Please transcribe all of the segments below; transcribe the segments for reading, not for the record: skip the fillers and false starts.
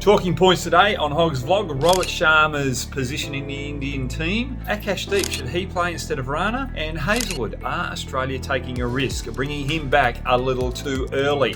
Talking points today on Hogg's vlog: Rohit Sharma's position in the Indian team, Akash Deep, should he play instead of Rana, and Hazlewood, are Australia taking a risk of bringing him back a little too early?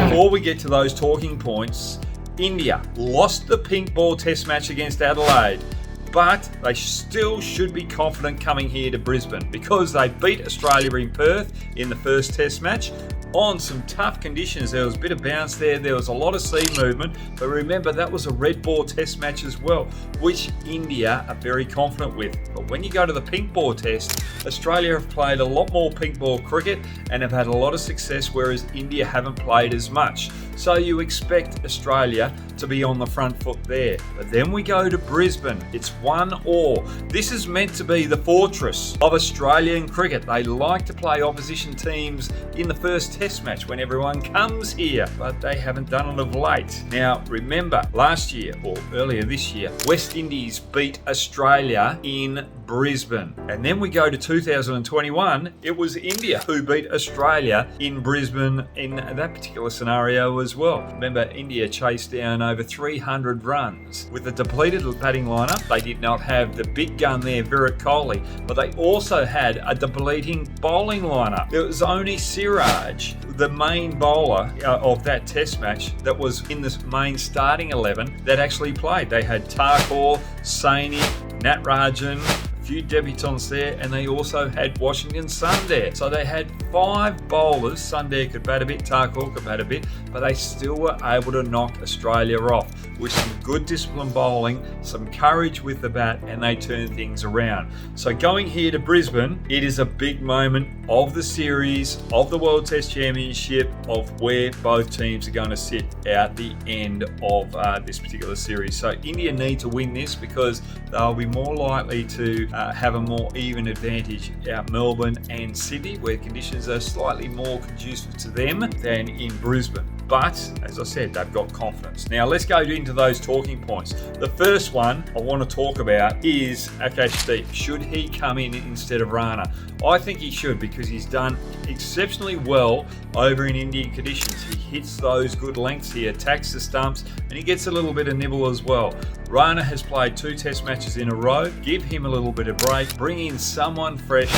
Before we get to those talking points, India lost the pink ball test match against Adelaide, but they still should be confident coming here to Brisbane because they beat Australia in Perth in the first test match on some tough conditions. There was a bit of bounce there was a lot of sea movement, but remember that was a red ball test match as well, which India are very confident with. But when you go to the pink ball test, Australia have played a lot more pink ball cricket and have had a lot of success, whereas India haven't played as much. So you expect Australia to be on the front foot there. But then we go to Brisbane. It's 1-1. This is meant to be the fortress of Australian cricket. They like to play opposition teams in the first test match when everyone comes here, but they haven't done it of late. Now remember, last year or earlier this year, West Indies beat Australia in Brisbane. And then we go to 2021, it was India who beat Australia in Brisbane in that particular scenario as well. Remember, India chased down over 300 runs. With a depleted batting lineup, they did not have the big gun there, Virat Kohli, but they also had a depleting bowling lineup. It was only Siraj, the main bowler of that test match, that was in the main starting 11 that actually played. They had Thakur, Saini, Natarajan, few debutants there, and they also had Washington Sundar. So they had 5 bowlers. Sundar could bat a bit, Thakur could bat a bit, but they still were able to knock Australia off with some good disciplined bowling, some courage with the bat, and they turned things around. So going here to Brisbane, it is a big moment of the series, of the World Test Championship, of where both teams are going to sit at the end of this particular series. So India need to win this because they'll be more likely to have a more even advantage out Melbourne and Sydney, where conditions are slightly more conducive to them than in Brisbane. But as I said, they've got confidence. Now let's go into those talking points. The first one I want to talk about is Akash Deep. Should he come in instead of Rana? I think he should, because he's done exceptionally well over in Indian conditions. He hits those good lengths, he attacks the stumps, and he gets a little bit of nibble as well. Rana has played 2 test matches in a row. Give him a little bit of break. Bring in someone fresh,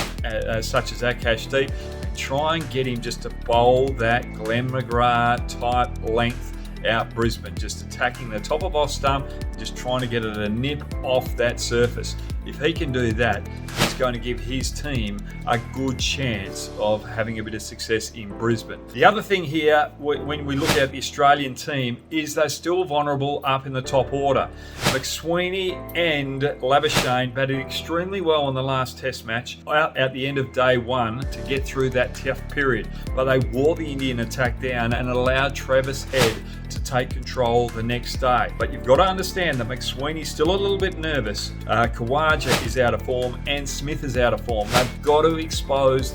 such as Akash Deep, and try and get him just to bowl that Glenn McGrath type length out Brisbane, just attacking the top of off stump, just trying to get it a nip off that surface. If he can do that, it's going to give his team a good chance of having a bit of success in Brisbane. The other thing here, when we look at the Australian team, is they're still vulnerable up in the top order. McSweeney and Labuschagne batted extremely well in the last test match out at the end of day 1 to get through that tough period, but they wore the Indian attack down and allowed Travis Head to take control the next day. But you've got to understand that McSweeney's still a little bit nervous. Khawaja is out of form and Smith is out of form. They've got to expose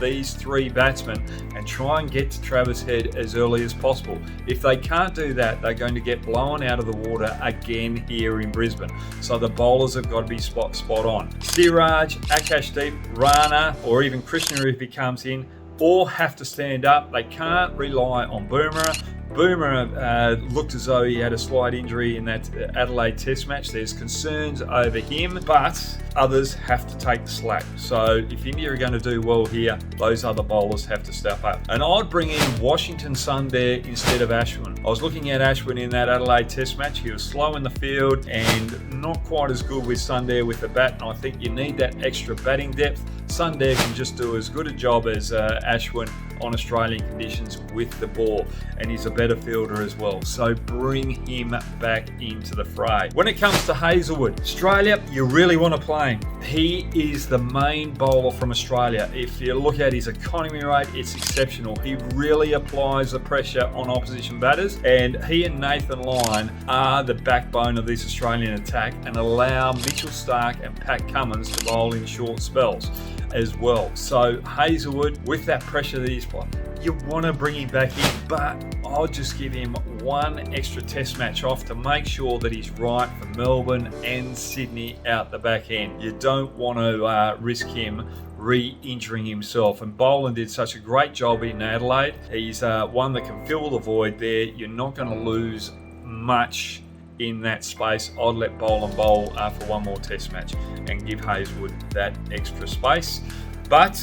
these 3 batsmen and try and get to Travis Head as early as possible. If they can't do that, they're going to get blown out of the water again here in Brisbane. So the bowlers have got to be spot on. Siraj, Akash Deep, Rana, or even Krishna if he comes in, all have to stand up. They can't rely on Bumrah. Bumrah looked as though he had a slight injury in that Adelaide Test match. There's concerns over him, but others have to take the slack. So if India are going to do well here, those other bowlers have to step up. And I'd bring in Washington Sundar instead of Ashwin. I was looking at Ashwin in that Adelaide Test match. He was slow in the field and not quite as good with Sundar with the bat, and I think you need that extra batting depth. Sundar can just do as good a job as Ashwin on Australian conditions with the ball, and he's a better fielder as well. So bring him back into the fray. When it comes to Hazlewood, Australia, you really want to play him. He is the main bowler from Australia. If you look at his economy rate, it's exceptional. He really applies the pressure on opposition batters, and he and Nathan Lyon are the backbone of this Australian attack and allow Mitchell Starc and Pat Cummins to bowl in short spells as well. So Hazlewood, with that pressure that he's playing, you want to bring him back in, but I'll just give him one extra test match off to make sure that he's right for Melbourne and Sydney out the back end. You don't want to risk him re-injuring himself, and Boland did such a great job in Adelaide. He's one that can fill the void there. You're not going to lose much in that space. I'd let Boland bowl for one more test match and give Hazlewood that extra space. But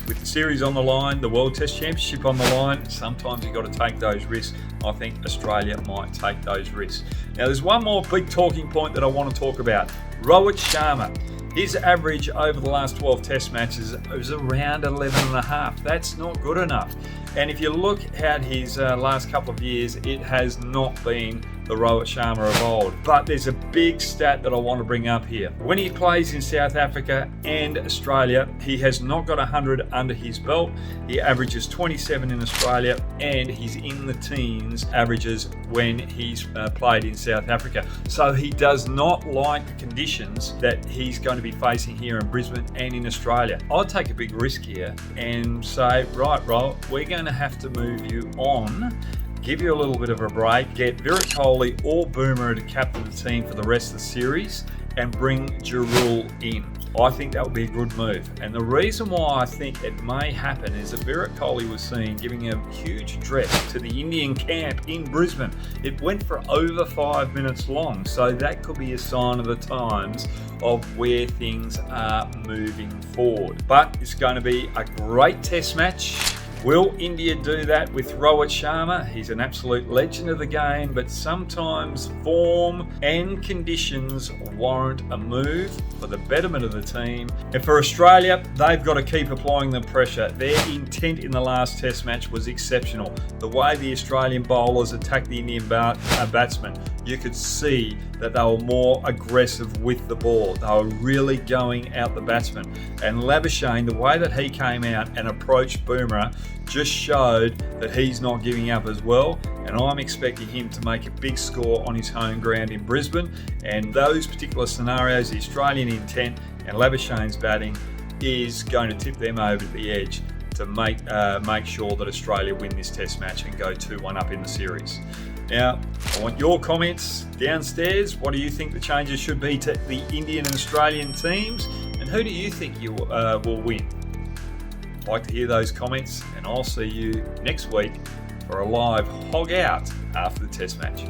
with the series on the line, the World Test Championship on the line, sometimes you've got to take those risks. I think Australia might take those risks. Now, there's one more big talking point that I want to talk about. Rohit Sharma. His average over the last 12 test matches was around 11.5. That's not good enough. And if you look at his last couple of years, it has not been the Rohit Sharma of old. But there's a big stat that I want to bring up here. When he plays in South Africa and Australia, he has not got 100 under his belt. He averages 27 in Australia, and he's in the teens averages when he's played in South Africa. So he does not like the conditions that he's going to be facing here in Brisbane and in Australia. I'll take a big risk here and say, right, Rohit, we're going to have to move you on, give you a little bit of a break, get Virat Kohli or Boomer to captain the team for the rest of the series, and bring Jarul in. I think that would be a good move. And the reason why I think it may happen is that Virat Kohli was seen giving a huge address to the Indian camp in Brisbane. It went for over 5 minutes long, so that could be a sign of the times of where things are moving forward. But it's going to be a great test match. Will India do that with Rohit Sharma? He's an absolute legend of the game, but sometimes form and conditions warrant a move for the betterment of the team. And for Australia, they've got to keep applying the pressure. Their intent in the last test match was exceptional. The way the Australian bowlers attacked the Indian batsmen, you could see that they were more aggressive with the ball. They were really going out the batsman. And Labuschagne, the way that he came out and approached Boomer, just showed that he's not giving up as well. And I'm expecting him to make a big score on his home ground in Brisbane. And those particular scenarios, the Australian intent and Labuschagne's batting is going to tip them over the edge to make sure that Australia win this test match and go 2-1 up in the series. Now, I want your comments downstairs. What do you think the changes should be to the Indian and Australian teams? And who do you think you will win? I'd like to hear those comments, and I'll see you next week for a live Hogg Out after the test match.